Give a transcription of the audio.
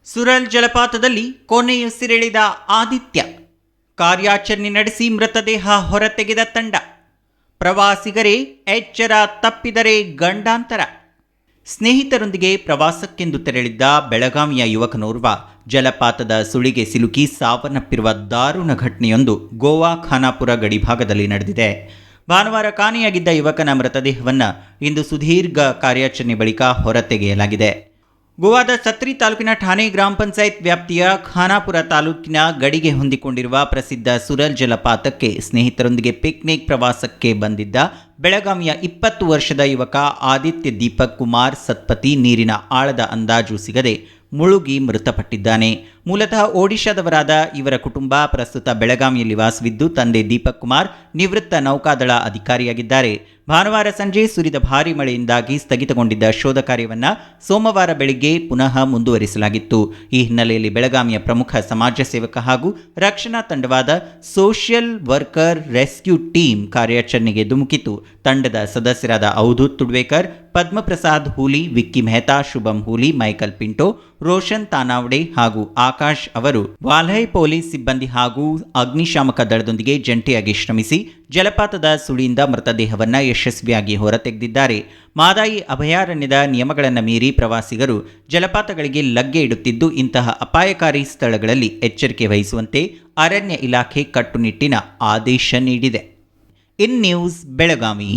ಸುರಲ್ ಜಲಪಾತದಲ್ಲಿ ಕೊನೆಯುಸಿರೆಳೆದ ಆದಿತ್ಯ. ಕಾರ್ಯಾಚರಣೆ ನಡೆಸಿ ಮೃತದೇಹ ಹೊರತೆಗೆದ ತಂಡ. ಪ್ರವಾಸಿಗರೇ ಎಚ್ಚರ, ತಪ್ಪಿದರೆ ಗಂಡಾಂತರ. ಸ್ನೇಹಿತರೊಂದಿಗೆ ಪ್ರವಾಸಕ್ಕೆಂದು ತೆರಳಿದ್ದ ಬೆಳಗಾವಿಯ ಯುವಕನೋರ್ವ ಜಲಪಾತದ ಸುಳಿಗೆ ಸಿಲುಕಿ ಸಾವನ್ನಪ್ಪಿರುವ ದಾರುಣ ಘಟನೆಯೊಂದು ಗೋವಾ ಖಾನಾಪುರ ಗಡಿಭಾಗದಲ್ಲಿ ನಡೆದಿದೆ. ಭಾನುವಾರ ಕಾಣೆಯಾಗಿದ್ದ ಯುವಕನ ಮೃತದೇಹವನ್ನು ಇಂದು ಸುದೀರ್ಘ ಕಾರ್ಯಾಚರಣೆ ಬಳಿಕ ಹೊರತೆಗೆಯಲಾಗಿದೆ. ಗೋವಾದ ಸತ್ರಿ ತಾಲೂಕಿನ ಠಾಣೆ ಗ್ರಾಮ ಪಂಚಾಯತ್ ವ್ಯಾಪ್ತಿಯ ಖಾನಾಪುರ ತಾಲೂಕಿನ ಗಡಿಗೆ ಹೊಂದಿಕೊಂಡಿರುವ ಪ್ರಸಿದ್ಧ ಸುರಲ್ ಜಲಪಾತಕ್ಕೆ ಸ್ನೇಹಿತರೊಂದಿಗೆ ಪಿಕ್ನಿಕ್ ಪ್ರವಾಸಕ್ಕೆ ಬಂದಿದ್ದ ಬೆಳಗಾವಿಯ 20 ವರ್ಷದ ಯುವಕ ಆದಿತ್ಯ ದೀಪಕ್ ಕುಮಾರ್ ಸತ್ಪತಿ ನೀರಿನ ಆಳದ ಅಂದಾಜು ಸಿಗದೆ ಮುಳುಗಿ ಮೃತಪಟ್ಟಿದ್ದಾನೆ. ಮೂಲತಃ ಒಡಿಶಾದವರಾದ ಇವರ ಕುಟುಂಬ ಪ್ರಸ್ತುತ ಬೆಳಗಾವಿಯಲ್ಲಿ ವಾಸವಿದ್ದು ತಂದೆ ದೀಪಕ್ ಕುಮಾರ್ ನಿವೃತ್ತ ನೌಕಾದಳ ಅಧಿಕಾರಿಯಾಗಿದ್ದಾರೆ. ಭಾನುವಾರ ಸಂಜೆ ಸುರಿದ ಭಾರೀ ಮಳೆಯಿಂದಾಗಿ ಸ್ಥಗಿತಗೊಂಡಿದ್ದ ಶೋಧ ಕಾರ್ಯವನ್ನು ಸೋಮವಾರ ಬೆಳಿಗ್ಗೆ ಪುನಃ ಮುಂದುವರಿಸಲಾಗಿತ್ತು. ಈ ಹಿನ್ನೆಲೆಯಲ್ಲಿ ಬೆಳಗಾವಿಯ ಪ್ರಮುಖ ಸಮಾಜ ಸೇವಕ ಹಾಗೂ ರಕ್ಷಣಾ ತಂಡವಾದ ಸೋಷಿಯಲ್ ವರ್ಕರ್ ರೆಸ್ಕ್ಯೂ ಟೀಮ್ ಕಾರ್ಯಾಚರಣೆಗೆ ಧುಮುಕಿತು. ತಂಡದ ಸದಸ್ಯರಾದ ಅವಧೂತ್ ತುಡ್ವೇಕರ್, ಪದ್ಮಪ್ರಸಾದ್ ಹೂಲಿ, ವಿಕ್ಕಿ ಮೆಹ್ತಾ, ಶುಭಂ ಹೂಲಿ, ಮೈಕಲ್ ಪಿಂಟೋ, ರೋಷನ್ ತಾನಾವಡೆ ಹಾಗೂ ಆಕಾಶ್ ಅವರು ವಾಲ್ಹೈ ಪೊಲೀಸ್ ಸಿಬ್ಬಂದಿ ಹಾಗೂ ಅಗ್ನಿಶಾಮಕ ದಳದೊಂದಿಗೆ ಜಂಟಿಯಾಗಿ ಶ್ರಮಿಸಿ ಜಲಪಾತದ ಸುಳಿಯಿಂದ ಮೃತದೇಹವನ್ನು ಯಶಸ್ವಿಯಾಗಿ ಹೊರತೆಗೆದಿದ್ದಾರೆ. ಮಾದಾಯಿ ಅಭಯಾರಣ್ಯದ ನಿಯಮಗಳನ್ನು ಮೀರಿ ಪ್ರವಾಸಿಗರು ಜಲಪಾತಗಳಿಗೆ ಲಗ್ಗೆ ಇಡುತ್ತಿದ್ದು, ಇಂತಹ ಅಪಾಯಕಾರಿ ಸ್ಥಳಗಳಲ್ಲಿ ಎಚ್ಚರಿಕೆ ವಹಿಸುವಂತೆ ಅರಣ್ಯ ಇಲಾಖೆ ಕಟ್ಟುನಿಟ್ಟಿನ ಆದೇಶ ನೀಡಿದೆ. In news Belagavi.